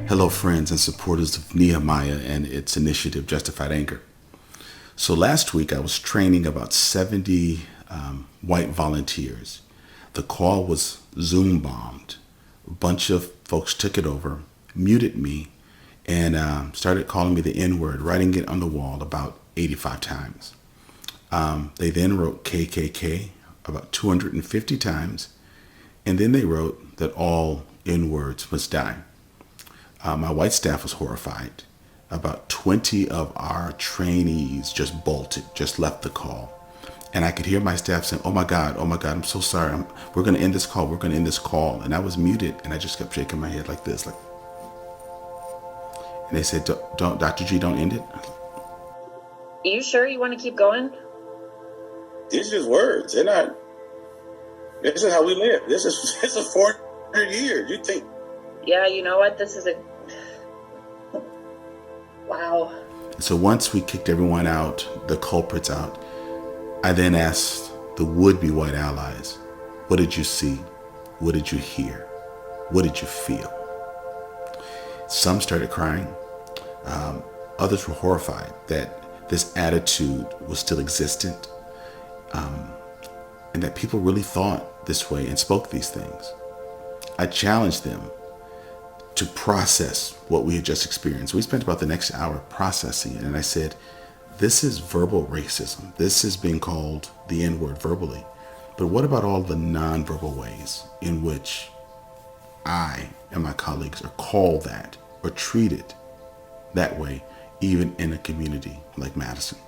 Hello, friends and supporters of Nehemiah and its initiative, Justified Anger. So, last week I was training about 70 white volunteers. The call was Zoom bombed. A bunch of folks took it over, muted me, and started calling me the N word, writing it on the wall about 85 times. They then wrote KKK about 250 times, and then they wrote that all N words must die. My white staff was horrified. About 20 of our trainees just bolted, just left the call. And I could hear my staff saying, oh my God, I'm so sorry. We're going to end this call. We're going to end this call. And I was muted and I just kept shaking my head like this. And they said, don't, Dr. G, don't end it. Are you sure you want to keep going? These are just words. They're not, this is how we live. This is 400 years. You think. Yeah, you know what? This is wow. So once we kicked everyone out, the culprits out, I then asked the would-be white allies, what did you see? What did you hear? What did you feel? Some started crying. Others were horrified that this attitude was still existent, and that people really thought this way and spoke these things. I challenged them to process what we had just experienced. We spent about the next hour processing it, and I said, this is verbal racism. This is being called the N-word verbally. But what about all the non-verbal ways in which I and my colleagues are called that or treated that way, even in a community like Madison?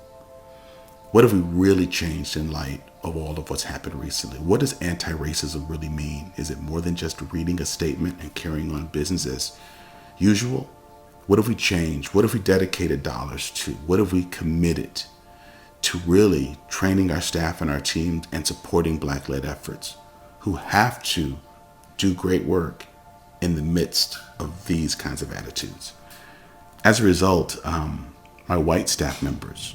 What have we really changed in light of all of what's happened recently? What does anti-racism really mean? Is it more than just reading a statement and carrying on business as usual? What have we changed? What have we dedicated dollars to? What have we committed to really training our staff and our teams and supporting Black-led efforts who have to do great work in the midst of these kinds of attitudes? As a result, my white staff members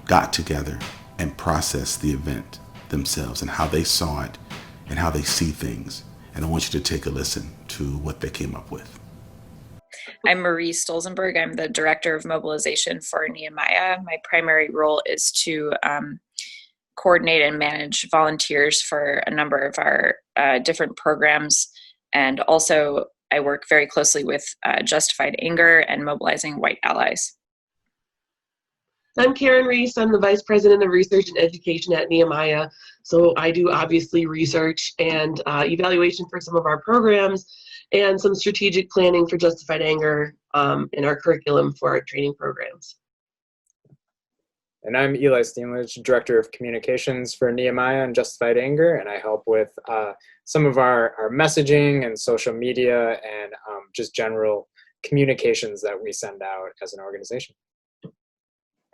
got together and processed the event themselves and how they saw it and how they see things. And I want you to take a listen to what they came up with. I'm Marie Stolzenberg. I'm the Director of Mobilization for Nehemiah. My primary role is to coordinate and manage volunteers for a number of our different programs. And also, I work very closely with Justified Anger and mobilizing white allies. I'm Karen Reese. I'm the Vice President of Research and Education at Nehemiah. So I do obviously research and evaluation for some of our programs and some strategic planning for Justified Anger in our curriculum for our training programs. And I'm Eli Steenlich, Director of Communications for Nehemiah and Justified Anger, and I help with some of our messaging and social media and just general communications that we send out as an organization.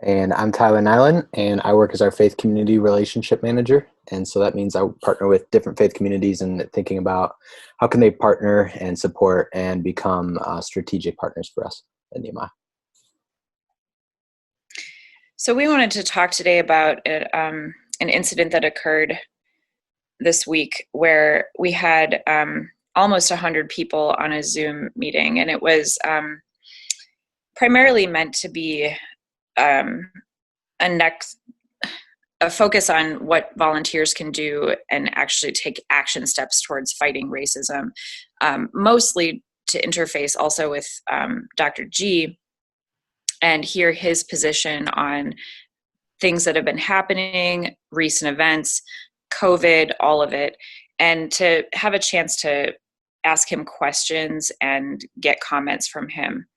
And I'm Tyler Nyland, and I work as our faith community relationship manager. And so that means I partner with different faith communities and thinking about how can they partner and support and become strategic partners for us at Nehemiah. So we wanted to talk today about an incident that occurred this week where we had almost 100 people on a Zoom meeting, and it was primarily meant to be a focus on what volunteers can do and actually take action steps towards fighting racism, mostly to interface also with Dr. G and hear his position on things that have been happening, recent events, COVID, all of it, and to have a chance to ask him questions and get comments from him.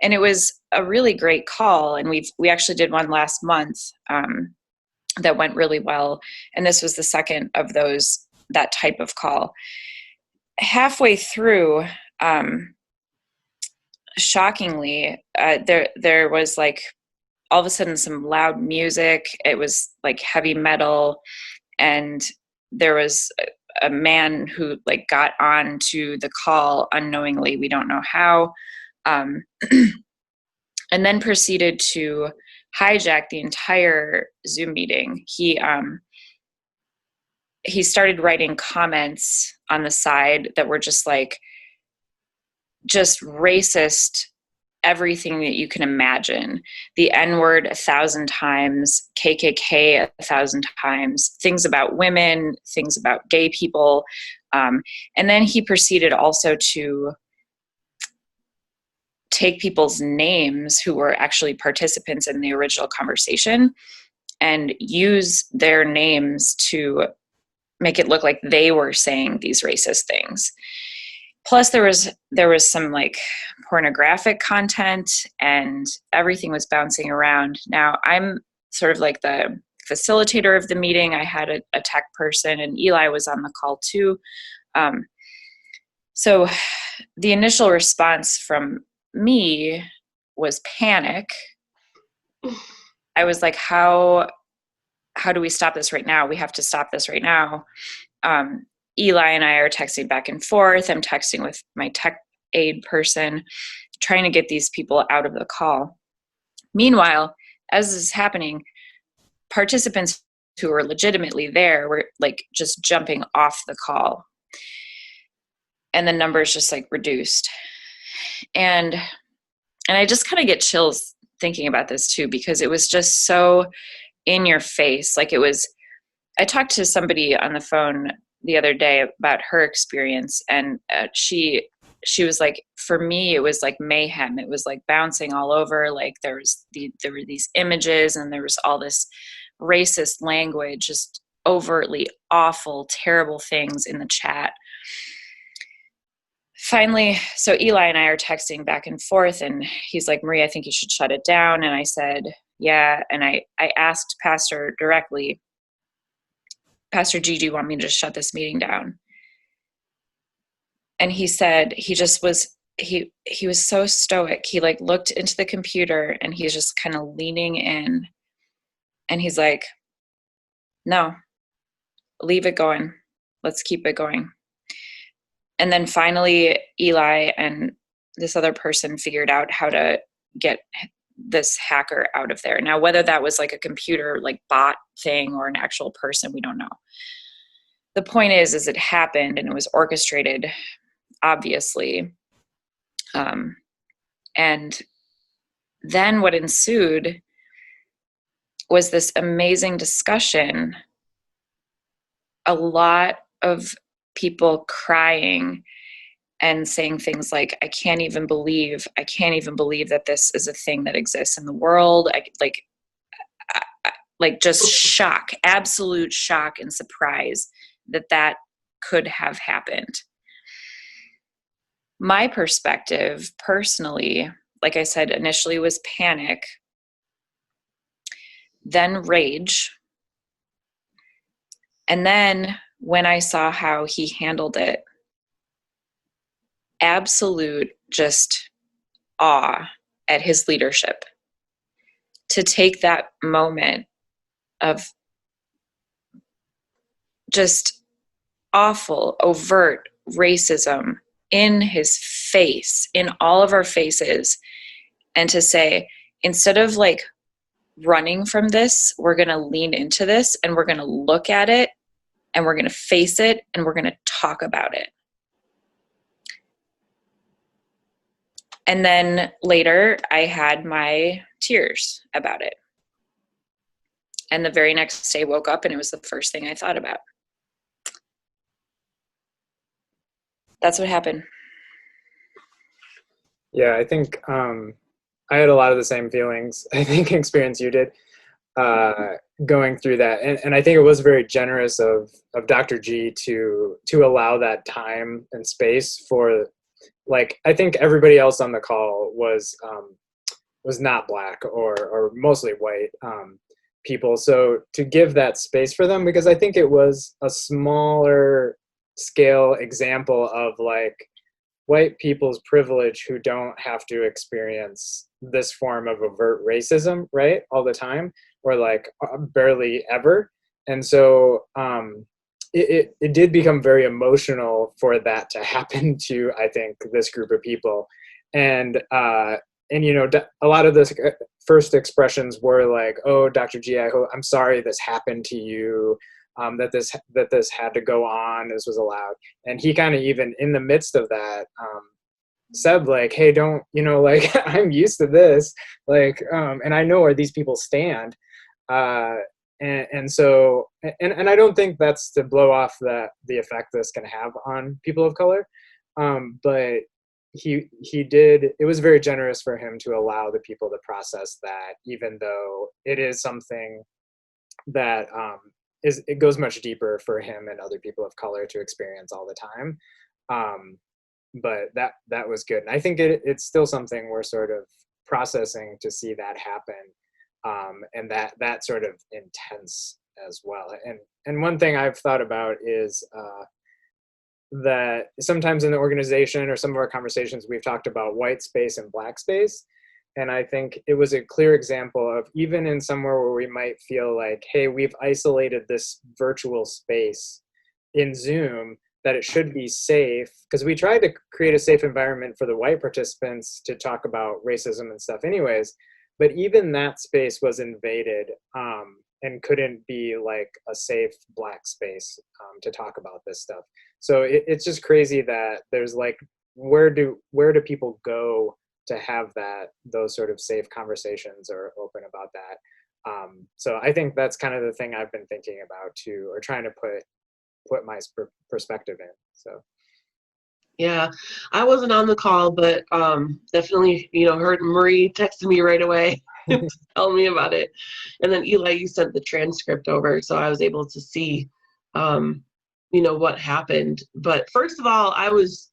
And it was a really great call, and we actually did one last month that went really well, and this was the second of those, that type of call. Halfway through, shockingly, there was like all of a sudden some loud music. It was like heavy metal, and there was a man who like got on to the call unknowingly, we don't know how, and then proceeded to hijack the entire Zoom meeting. He started writing comments on the side that were just just racist, everything that you can imagine. The N-word 1,000 times, KKK 1,000 times, things about women, things about gay people. And then he proceeded also to take people's names who were actually participants in the original conversation and use their names to make it look like they were saying these racist things. Plus there was some like pornographic content, and everything was bouncing around. Now I'm sort of like the facilitator of the meeting. I had a tech person, and Eli was on the call too. So the initial response from me was panic. I was like, how do we stop this right now? We have to stop this right now. Eli and I are texting back and forth. I'm texting with my tech aid person, trying to get these people out of the call. Meanwhile, as this is happening, participants who were legitimately there were like just jumping off the call. And the numbers just like reduced. And I just kind of get chills thinking about this too, because it was just so in your face. Like I talked to somebody on the phone the other day about her experience, and she was like, for me, it was like mayhem. It was like bouncing all over. Like there were these images, and there was all this racist language, just overtly awful, terrible things in the chat. Finally, so Eli and I are texting back and forth, and he's like, Marie, I think you should shut it down. And I said, yeah. And I asked Pastor directly, Pastor G, do you want me to just shut this meeting down? And he said, he was so stoic. He like looked into the computer, and he's just kind of leaning in, and he's like, no, leave it going. Let's keep it going. And then finally, Eli and this other person figured out how to get this hacker out of there. Now, whether that was like a computer, like bot thing, or an actual person, we don't know. The point is it happened, and it was orchestrated, obviously. And then what ensued was this amazing discussion. A lot of people crying and saying things like, I can't even believe that this is a thing that exists in the world. Just shock, absolute shock and surprise that could have happened. My perspective personally, like I said, initially was panic, then rage. And then when I saw how he handled it, absolute just awe at his leadership to take that moment of just awful, overt racism in his face, in all of our faces, and to say, instead of like running from this, we're going to lean into this, and we're going to look at it, and we're going to face it, and we're going to talk about it. And then later, I had my tears about it. And the very next day, woke up, and it was the first thing I thought about. That's what happened. Yeah, I think I had a lot of the same feelings, I think, experience you did going through that. And I think it was very generous of Dr. G to allow that time and space for, like, I think everybody else on the call was not Black or mostly white people. So to give that space for them, because I think it was a smaller scale example of like white people's privilege who don't have to experience this form of overt racism, right, all the time, or like barely ever. And so it did become very emotional for that to happen to, I think, this group of people. And you know, a lot of the first expressions were like, oh, Dr. G, I'm sorry this happened to you, that this had to go on, this was allowed. And he kind of, even in the midst of that, said like, hey, don't, like, I'm used to this, like, and I know where these people stand. And so, and I don't think that's to blow off the effect this can have on people of color. But he did, it was very generous for him to allow the people to process that, even though it is something that it goes much deeper for him and other people of color to experience all the time. But that was good. And I think it's still something we're sort of processing to see that happen. And that sort of intense as well. And one thing I've thought about is that sometimes in the organization or some of our conversations, we've talked about white space and black space. And I think it was a clear example of, even in somewhere where we might feel like, hey, we've isolated this virtual space in Zoom, that it should be safe, because we tried to create a safe environment for the white participants to talk about racism and stuff anyways, but even that space was invaded, and couldn't be like a safe black space to talk about this stuff. So it's just crazy that there's like, where do people go to have those sort of safe conversations or open about that? So I think that's kind of the thing I've been thinking about too, or trying to put my perspective in. So Yeah, I wasn't on the call, but definitely, heard Marie texted me right away to tell me about it. And then Eli, you sent the transcript over, so I was able to see, what happened. But first of all, I was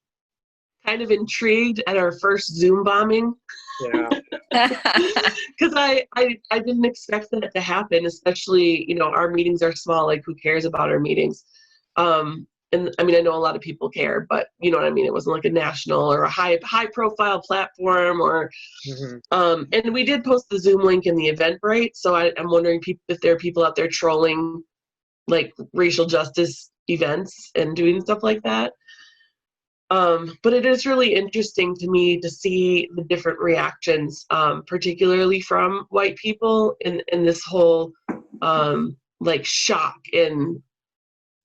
kind of intrigued at our first Zoom bombing. yeah. Because I didn't expect that to happen, especially, our meetings are small, like who cares about our meetings? And I mean, I know a lot of people care, but you know what I mean? It wasn't like a national or a high profile platform or, and we did post the Zoom link in the Eventbrite. So I'm wondering if there are people out there trolling like racial justice events and doing stuff like that. But it is really interesting to me to see the different reactions, particularly from white people in this whole like shock and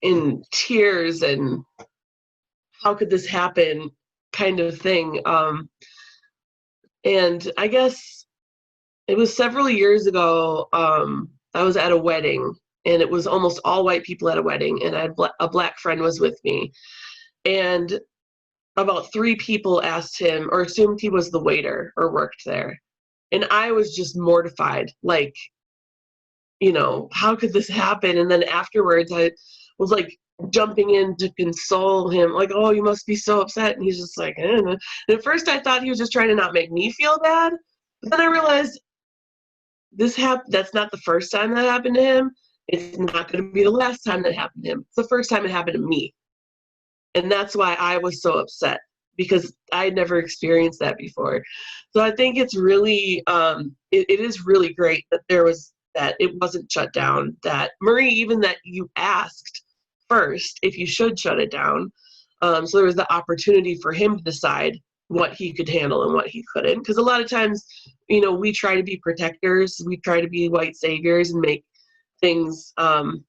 in tears and how could this happen kind of thing. And I guess it was several years ago, I was at a wedding, and it was almost all white people at a wedding, and I had a black friend was with me. And about 3 people asked him or assumed he was the waiter or worked there. And I was just mortified, like, how could this happen? And then afterwards I was like jumping in to console him, like, oh, you must be so upset. And he's just like, eh. And at first I thought he was just trying to not make me feel bad. But then I realized that's not the first time that happened to him. It's not going to be the last time that happened to him. It's the first time it happened to me. And that's why I was so upset, because I had never experienced that before. So I think it's really, it is really great that it wasn't shut down, that Marie, even that you asked first if you should shut it down. So there was the opportunity for him to decide what he could handle and what he couldn't. Because a lot of times, we try to be protectors, we try to be white saviors and make things, oh,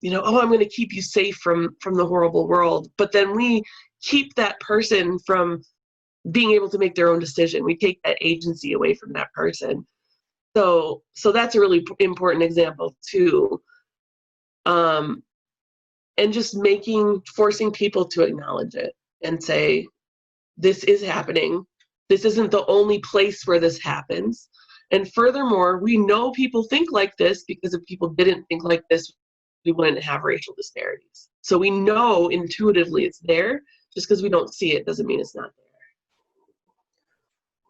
I'm going to keep you safe from the horrible world. But then we keep that person from being able to make their own decision. We take that agency away from that person. So that's a really important example too. And just forcing people to acknowledge it and say, this is happening. This isn't the only place where this happens. And furthermore, we know people think like this, because if people didn't think like this, we wouldn't have racial disparities. So we know intuitively it's there. Just because we don't see it doesn't mean it's not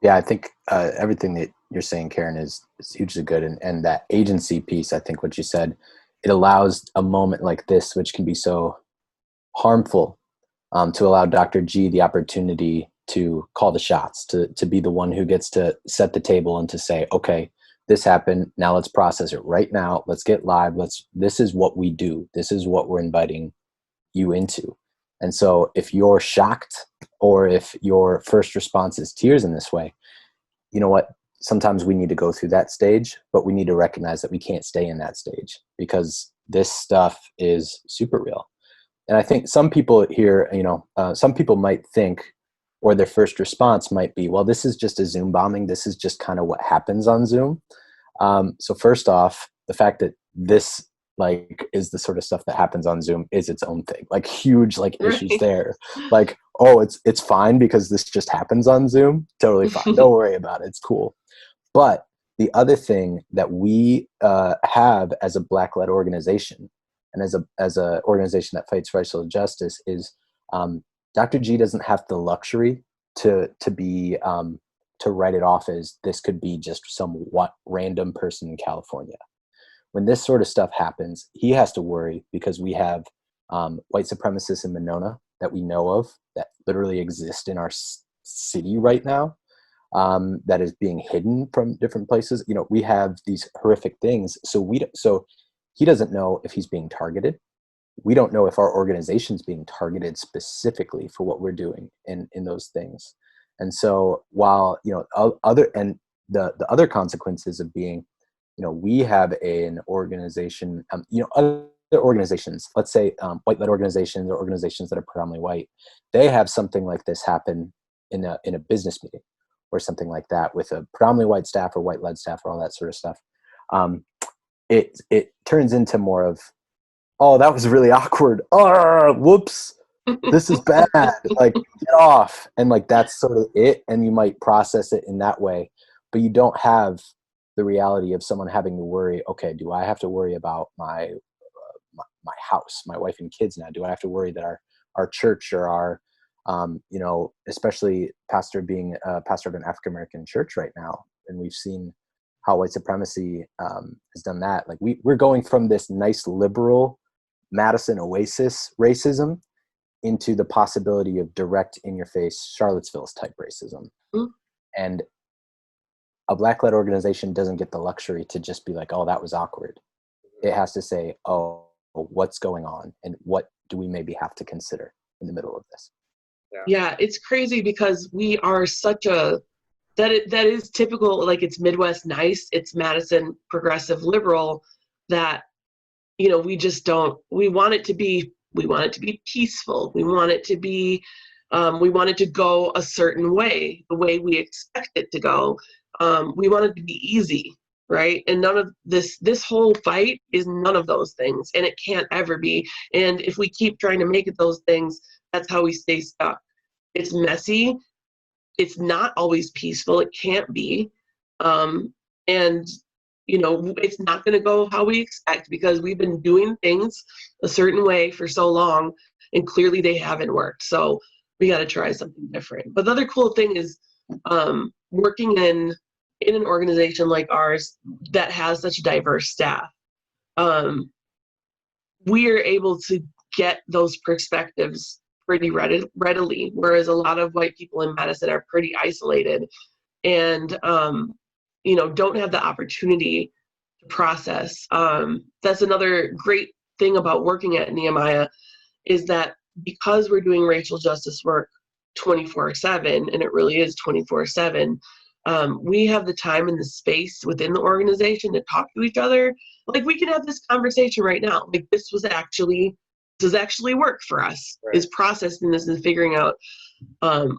there. Yeah, I think everything that you're saying, Karen, is hugely good. And that agency piece, I think what you said, it allows a moment like this, which can be so harmful, to allow Dr. G the opportunity to call the shots, to be the one who gets to set the table and to say, okay, this happened. Now let's process it right now. Let's get live. This is what we do. This is what we're inviting you into. And so if you're shocked, or if your first response is tears in this way, you know what? Sometimes we need to go through that stage, but we need to recognize that we can't stay in that stage, because this stuff is super real. And I think some people here, some people might think, or their first response might be, well, this is just a Zoom bombing. This is just kind of what happens on Zoom. So first off, the fact that this like is the sort of stuff that happens on Zoom is its own thing, like huge like issues Right. there. Like, oh, it's fine because this just happens on Zoom. Totally fine. Don't worry about it. It's cool. But the other thing that we have as a Black-led organization and as a organization that fights racial justice is Dr. G doesn't have the luxury to be to write it off as this could be just some random person in California. When this sort of stuff happens, he has to worry because we have white supremacists in Monona that we know of that literally exist in our city right now, that is being hidden from different places. You know, we have these horrific things. So he doesn't know if he's being targeted. We don't know if our organization's being targeted specifically for what we're doing in those things. And so while, you know, the other consequences of being, you know, we have an organization, you know, other organizations, let's say white-led organizations or organizations that are predominantly white, they have something like this happen in a business meeting or something like that with a predominantly white staff or white-led staff or all that sort of stuff. It turns into more of, oh, that was really awkward. Oh, whoops. This is bad. Like, get off. And like, that's sort of it. And you might process it in that way, but you don't have the reality of someone having to worry, okay, do I have to worry about my house, my wife and kids now? Do I have to worry that our church or our, you know, especially pastor being a pastor of an African-American church right now. And we've seen how white supremacy has done that. Like we're going from this nice liberal Madison Oasis racism into the possibility of direct in your face Charlottesville's type racism. Mm-hmm. And a Black-led organization doesn't get the luxury to just be like, oh, that was awkward. It has to say, oh, what's going on and what do we maybe have to consider in the middle of this? Yeah, it's crazy because we are such a, that is typical, like it's Midwest nice, it's Madison progressive liberal, that, you know, we just don't, we want it to be peaceful. We want it to be, we want it to go a certain way, the way we expect it to go. We want it to be easy, right? And none of this whole fight is none of those things, and it can't ever be. And if we keep trying to make it those things, that's how we stay stuck. It's messy. It's not always peaceful. It can't be. And, you know, it's not going to go how we expect because we've been doing things a certain way for so long, and clearly they haven't worked. So we got to try something different. But the other cool thing is working in an organization like ours that has such a diverse staff. We are able to get those perspectives pretty readily, whereas a lot of white people in Madison are pretty isolated and, you know, don't have the opportunity to process. That's another great thing about working at Nehemiah is that because we're doing racial justice work 24/7, and it really is 24/7, we have the time and the space within the organization to talk to each other. Like we can have this conversation right now. Like this was actually work for us, right? Is processing this and figuring out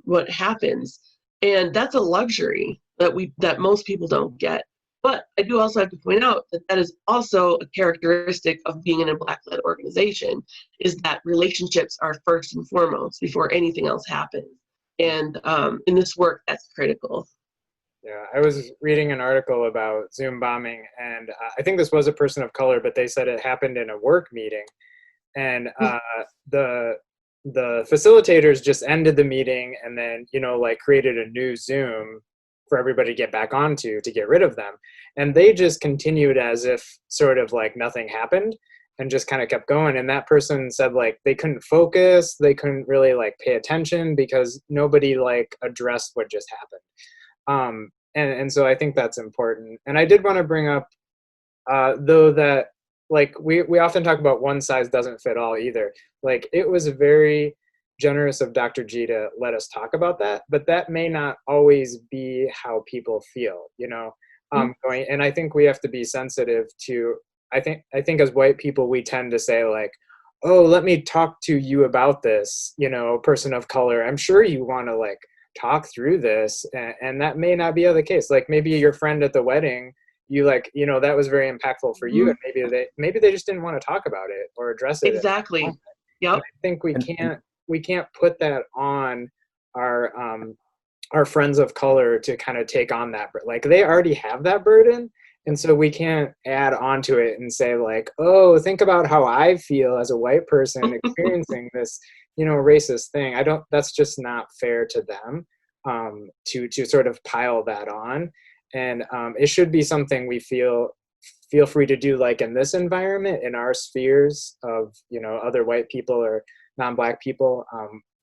what happens. And that's a luxury that most people don't get. But I do also have to point out that is also a characteristic of being in a Black-led organization, is that relationships are first and foremost before anything else happens. And in this work, that's critical. Yeah, I was reading an article about Zoom bombing, and I think this was a person of color, but they said it happened in a work meeting. And the facilitators just ended the meeting and then, you know, like created a new Zoom for everybody to get back onto to get rid of them. And they just continued as if sort of like nothing happened and just kind of kept going. And that person said like they couldn't focus, they couldn't really like pay attention because nobody like addressed what just happened. And so I think that's important. And I did want to bring up, though, that like we often talk about one size doesn't fit all either. Like it was very generous of Dr. G to let us talk about that, but that may not always be how people feel, you know. And I think we have to be sensitive to, I think as white people, we tend to say like, oh, let me talk to you about this, you know, person of color. I'm sure you want to like talk through this, and that may not be the case. Like maybe your friend at the wedding, you like, you know, that was very impactful for you, and maybe they just didn't want to talk about it or address it. Exactly. Yep. And I think we can't put that on our friends of color to kind of take on that. Like they already have that burden. And so we can't add on to it and say like, oh, think about how I feel as a white person experiencing this, you know, racist thing. That's just not fair to them, to sort of pile that on. And it should be something we feel free to do, like in this environment, in our spheres of, you know, other white people or non-Black people.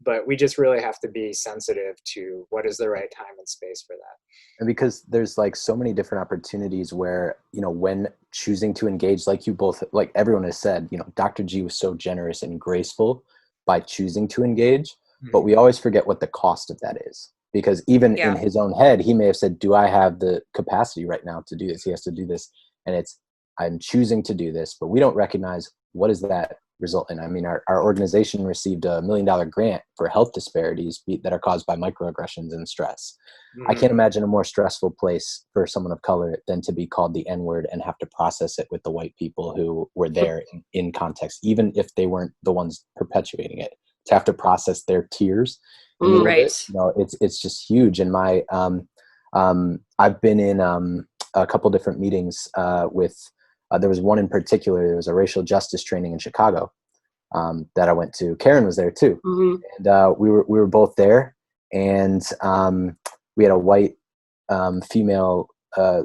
But we just really have to be sensitive to what is the right time and space for that. And because there's like so many different opportunities where, you know, when choosing to engage, like you both, like everyone has said, you know, Dr. G was so generous and graceful by choosing to engage, mm-hmm. but we always forget what the cost of that is. Because even in his own head, he may have said, do I have the capacity right now to do this? He has to do this. And I'm choosing to do this, but we don't recognize what does that result in. I mean, our organization received $1 million grant for health disparities that are caused by microaggressions and stress. Mm-hmm. I can't imagine a more stressful place for someone of color than to be called the N-word and have to process it with the white people who were there in context, even if they weren't the ones perpetuating it, to have to process their tears. Right. You know, it's just huge. And I've been in a couple different meetings with. There was one in particular. There was a racial justice training in Chicago that I went to. Karen was there too, mm-hmm. and we were both there. And we had a white female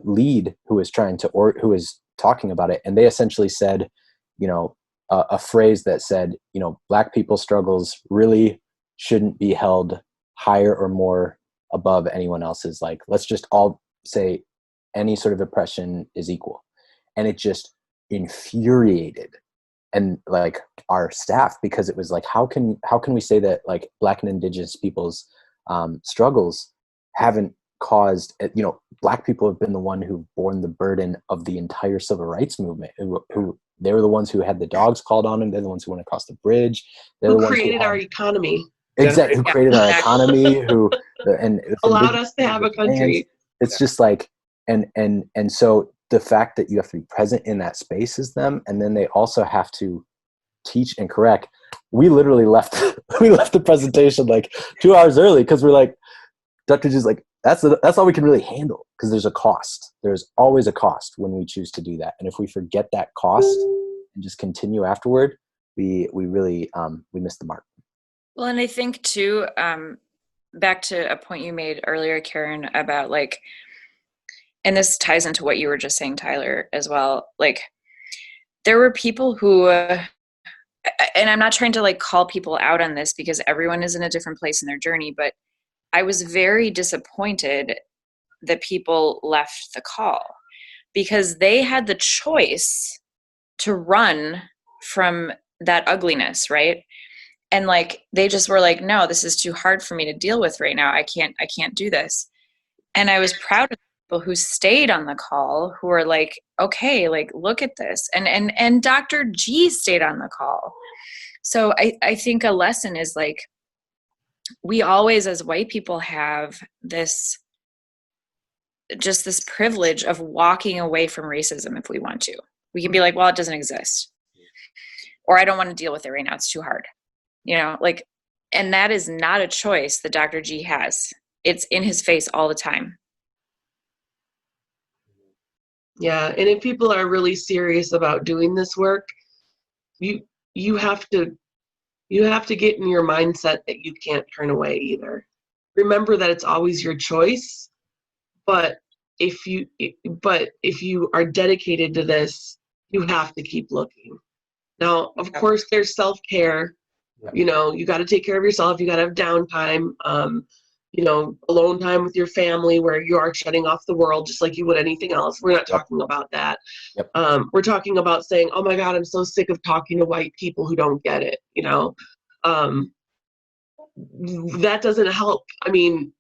lead who was who was talking about it, and they essentially said, you know, a phrase that said, you know, Black people's struggles really shouldn't be held higher or more above anyone else's. Like, let's just all say any sort of oppression is equal. And it just infuriated and like our staff, because it was like, how can we say that like Black and Indigenous people's struggles haven't caused, you know, Black people have been the one who've borne the burden of the entire civil rights movement, who they were the ones who had the dogs called on them. They're the ones who went across the bridge. They're who the ones created our economy. Exactly. Who created our economy, and allowed us to have a country. It's just like, and so the fact that you have to be present in that space is them, and then they also have to teach and correct. We literally left the presentation like 2 hours early because we're like, Dr. G's like, that's all we can really handle, because there's a cost. There's always a cost when we choose to do that. And if we forget that cost and just continue afterward, we really we miss the mark. Well, and I think too, back to a point you made earlier, Karen, about like, and this ties into what you were just saying, Tyler, as well. Like, there were people who, and I'm not trying to like call people out on this because everyone is in a different place in their journey, but I was very disappointed that people left the call because they had the choice to run from that ugliness, right? And like, they just were like, no, this is too hard for me to deal with right now. I can't do this. And I was proud of people who stayed on the call, who were like, okay, like, look at this. And Dr. G stayed on the call. So I think a lesson is like, we always as white people have this privilege of walking away from racism if we want to. We can be like, well, it doesn't exist. Or I don't want to deal with it right now. It's too hard. You know, like, and that is not a choice that Dr. G has. It's in his face all the time. Yeah, and if people are really serious about doing this work, you have to get in your mindset that you can't turn away either. Remember that it's always your choice, but if you are dedicated to this, you have to keep looking. Now, of course, there's self-care. You know, you got to take care of yourself. You got to have downtime. You know, alone time with your family where you are shutting off the world just like you would anything else. We're not talking about that. Yep. We're talking about saying, oh my God, I'm so sick of talking to white people who don't get it. You know, that doesn't help. I mean,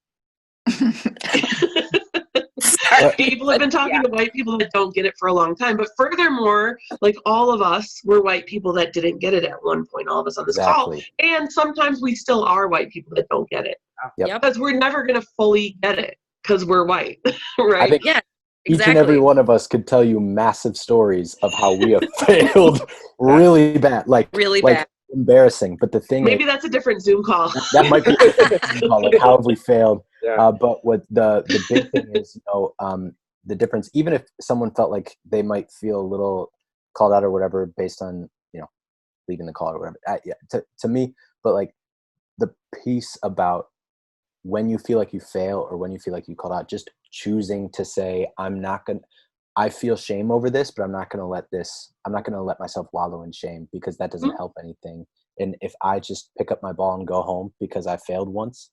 people have been talking to white people that don't get it for a long time. But furthermore, like all of us, we're white people that didn't get it at one point, all of us on this call. And sometimes we still are white people that don't get it. Yep. Because we're never going to fully get it because we're white, right? I think Yeah, each and every exactly. one of us could tell you massive stories of how we have failed really bad, Really like bad. embarrassing. But the thing Maybe is, that's a different Zoom call. that might be a different thing called, like, how have we failed? Yeah. But what the big thing is, the difference, even if someone felt like they might feel a little called out or whatever based on, leaving the call or whatever. Yeah, to me, but like the piece about when you feel like you fail or when you feel like you called out, just choosing to say, I feel shame over this, but I'm not going to let myself wallow in shame, because that doesn't help anything. And if I just pick up my ball and go home because I failed once,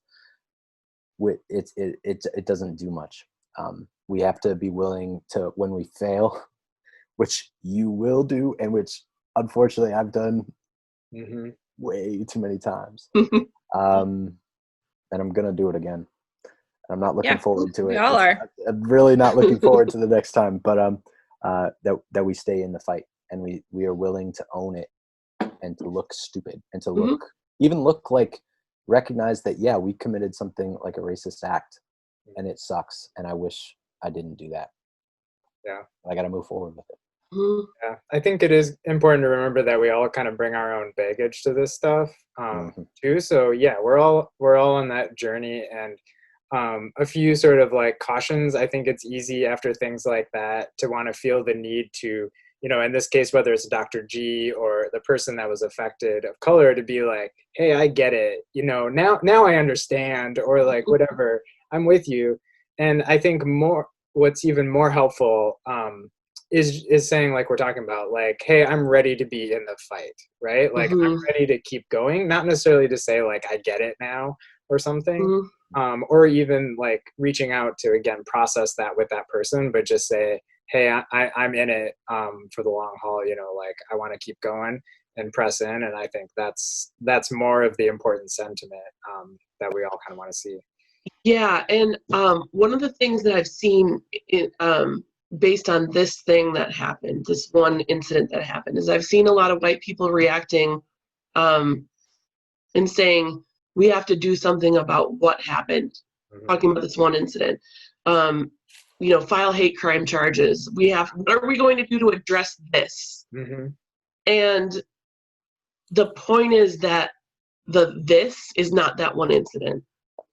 it doesn't do much. We have to be willing to, when we fail, which you will do, and which unfortunately I've done way too many times. And I'm going to do it again. I'm not looking forward to we it. all are. I'm really not looking forward to the next time, but that we stay in the fight, and we are willing to own it, and to look stupid, and to look like, recognize that, yeah, we committed something like a racist act, and it sucks, and I wish I didn't do that. Yeah. I got to move forward with it. Yeah, I think it is important to remember that we all kind of bring our own baggage to this stuff too. So yeah, we're all on that journey, and a few sort of like cautions. I think it's easy after things like that to want to feel the need to, in this case, whether it's Dr. G or the person that was affected of color, to be like, hey, I get it. Now I understand, or like whatever, I'm with you. And I think what's even more helpful is saying, like we're talking about, like, hey, I'm ready to be in the fight, right? Like I'm ready to keep going, not necessarily to say like I get it now or something, or even like reaching out to, again, process that with that person, but just say, hey, I'm in it for the long haul, like I want to keep going and press in. And I think that's more of the important sentiment that we all kind of want to see. Yeah, and one of the things that I've seen based on this thing that happened, this one incident that happened, is I've seen a lot of white people reacting and saying, we have to do something about what happened, talking about this one incident. File hate crime charges. What are we going to do to address this? And the point is that this is not that one incident.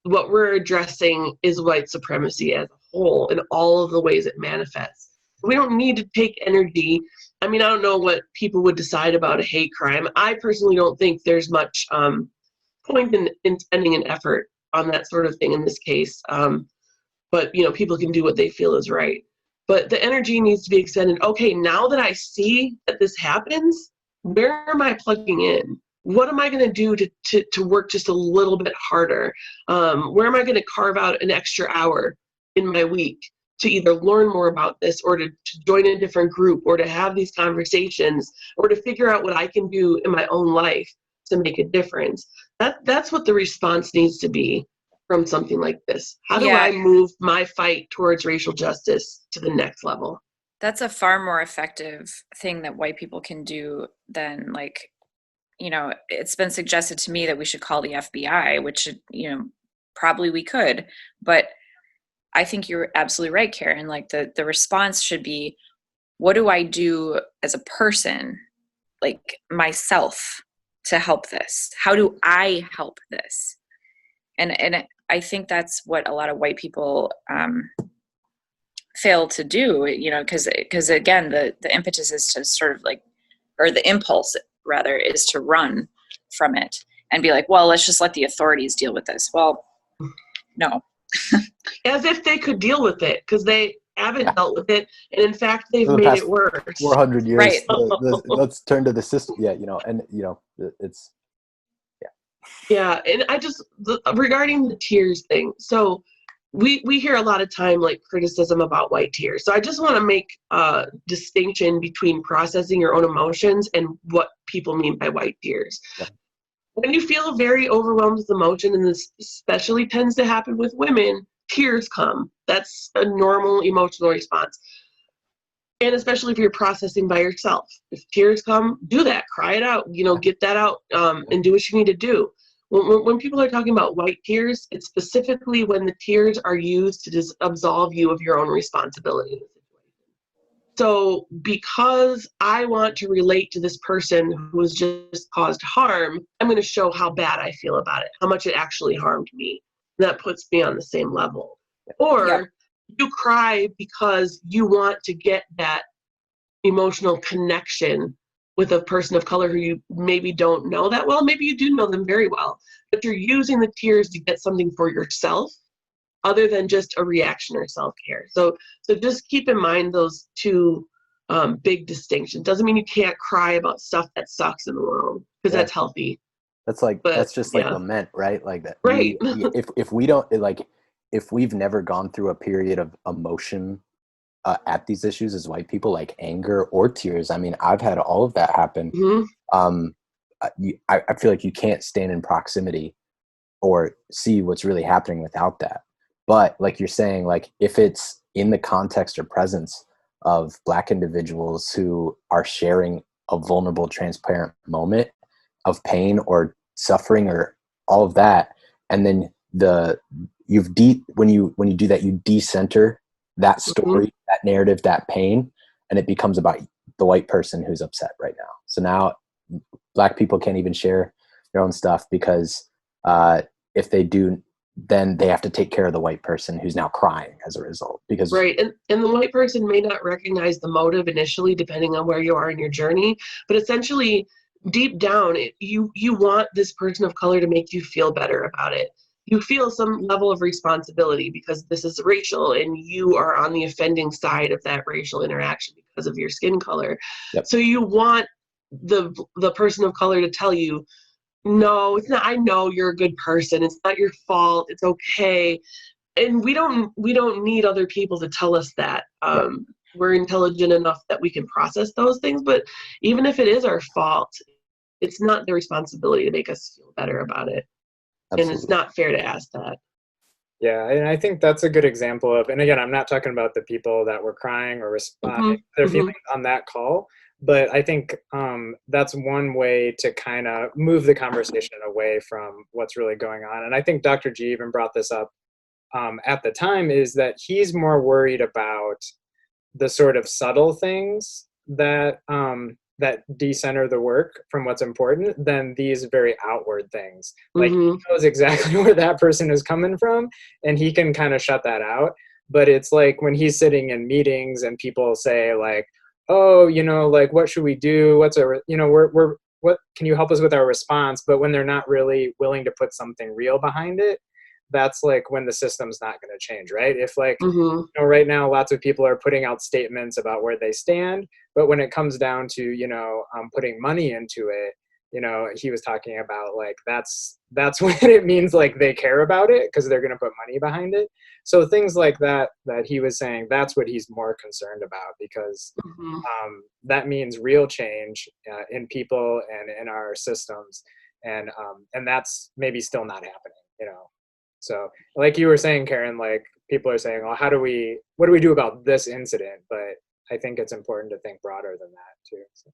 What we're addressing is white supremacy as a whole in all of the ways it manifests. We don't need to take energy. I mean, I don't know what people would decide about a hate crime. I personally don't think there's much point in spending an effort on that sort of thing in this case. But people can do what they feel is right. But the energy needs to be extended. Okay, now that I see that this happens, where am I plugging in? What am I going to do to work just a little bit harder? Where am I going to carve out an extra hour in my week to either learn more about this, or to join a different group, or to have these conversations, or to figure out what I can do in my own life to make a difference? That's what the response needs to be from something like this. How do I move my fight towards racial justice to the next level? That's a far more effective thing that white people can do than, like, it's been suggested to me that we should call the FBI, which, probably we could, but I think you're absolutely right, Karen. Like the response should be, what do I do as a person, like myself, to help this? How do I help this? And I think that's what a lot of white people fail to do, because again, the impetus is to sort of like, or the impulse rather, is to run from it and be like, well, let's just let the authorities deal with this. Well, no. As if they could deal with it, because they haven't dealt with it, and in fact, they've made it worse. 400 years. Right. Let's turn to the system. Yeah, it's. Yeah, and regarding the tears thing, so we hear a lot of time like criticism about white tears. So I just want to make a distinction between processing your own emotions and what people mean by white tears. Yeah. When you feel very overwhelmed with emotion, and this especially tends to happen with women, tears come. That's a normal emotional response. And especially if you're processing by yourself. If tears come, do that, cry it out, get that out, and do what you need to do. when people are talking about white tears, it's specifically when the tears are used to just absolve you of your own responsibility in the situation. So because I want to relate to this person who has just caused harm, I'm going to show how bad I feel about it, how much it actually harmed me. That puts me on the same level. Or Yep. you cry because you want to get that emotional connection with a person of color who you maybe don't know that well. Maybe you do know them very well, but you're using the tears to get something for yourself other than just a reaction or self-care. So just keep in mind those two big distinctions. Doesn't mean you can't cry about stuff that sucks in the world, because that's healthy. That's just like lament, right? Like that. Right. If we don't, like, if we've never gone through a period of emotion at these issues as white people, like anger or tears. I mean, I've had all of that happen. Mm-hmm. I feel like you can't stand in proximity or see what's really happening without that. But like you're saying, like if it's in the context or presence of Black individuals who are sharing a vulnerable, transparent moment of pain or suffering or all of that, and then when you do that, you decenter that story, that narrative, that pain, and it becomes about the white person who's upset right now. So now Black people can't even share their own stuff because if they do, then they have to take care of the white person who's now crying as a result. Because right, and the white person may not recognize the motive initially, depending on where you are in your journey, but essentially deep down, you want this person of color to make you feel better about it. You feel some level of responsibility because this is racial and you are on the offending side of that racial interaction because of your skin color. Yep. So you want the person of color to tell you, no, it's not. I know you're a good person. It's not your fault. It's okay. And we don't need other people to tell us that. We're intelligent enough that we can process those things. But even if it is our fault, it's not their responsibility to make us feel better about it. Absolutely. And it's not fair to ask that. Yeah, and I think that's a good example of, and again, I'm not talking about the people that were crying or responding to their feelings on that call, but I think that's one way to kind of move the conversation away from what's really going on. And I think Dr. G even brought this up at the time, is that he's more worried about the sort of subtle things that that decenter the work from what's important than these very outward things. Like he knows exactly where that person is coming from and he can kind of shut that out. But it's like when he's sitting in meetings and people say like, oh, like, what should we do? What's our, what can you help us with our response? But when they're not really willing to put something real behind it, that's like when the system's not going to change, right? If like, right now, lots of people are putting out statements about where they stand, but when it comes down to, putting money into it, he was talking about like, that's when it means like they care about it because they're going to put money behind it. So things like that he was saying, that's what he's more concerned about because that means real change in people and in our systems. And that's maybe still not happening, So like you were saying, Karen, like people are saying, well, what do we do about this incident? But I think it's important to think broader than that too. So.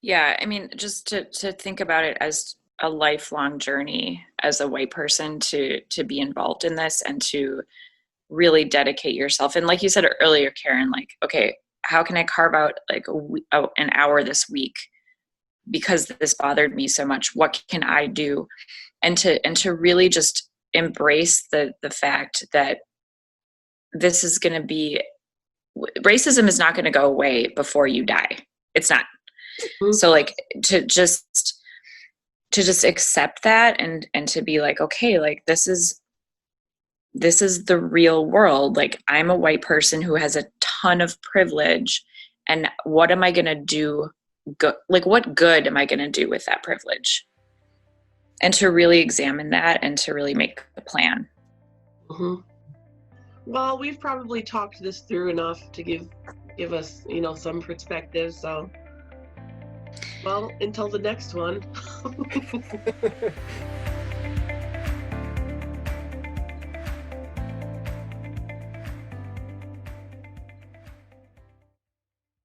Yeah, I mean, just to think about it as a lifelong journey as a white person to be involved in this and to really dedicate yourself. And like you said earlier, Karen, like, okay, how can I carve out like an hour this week because this bothered me so much? What can I do? And to really just embrace the fact that this is going to be, racism is not going to go away before you die. It's not. So like to just accept that and to be like, okay, like this is the real world. Like I'm a white person who has a ton of privilege, and what am I going to do? Like what good am I going to do with that privilege? And to really examine that and to really make a plan. Well, we've probably talked this through enough to give us, some perspective. So, well, until the next one.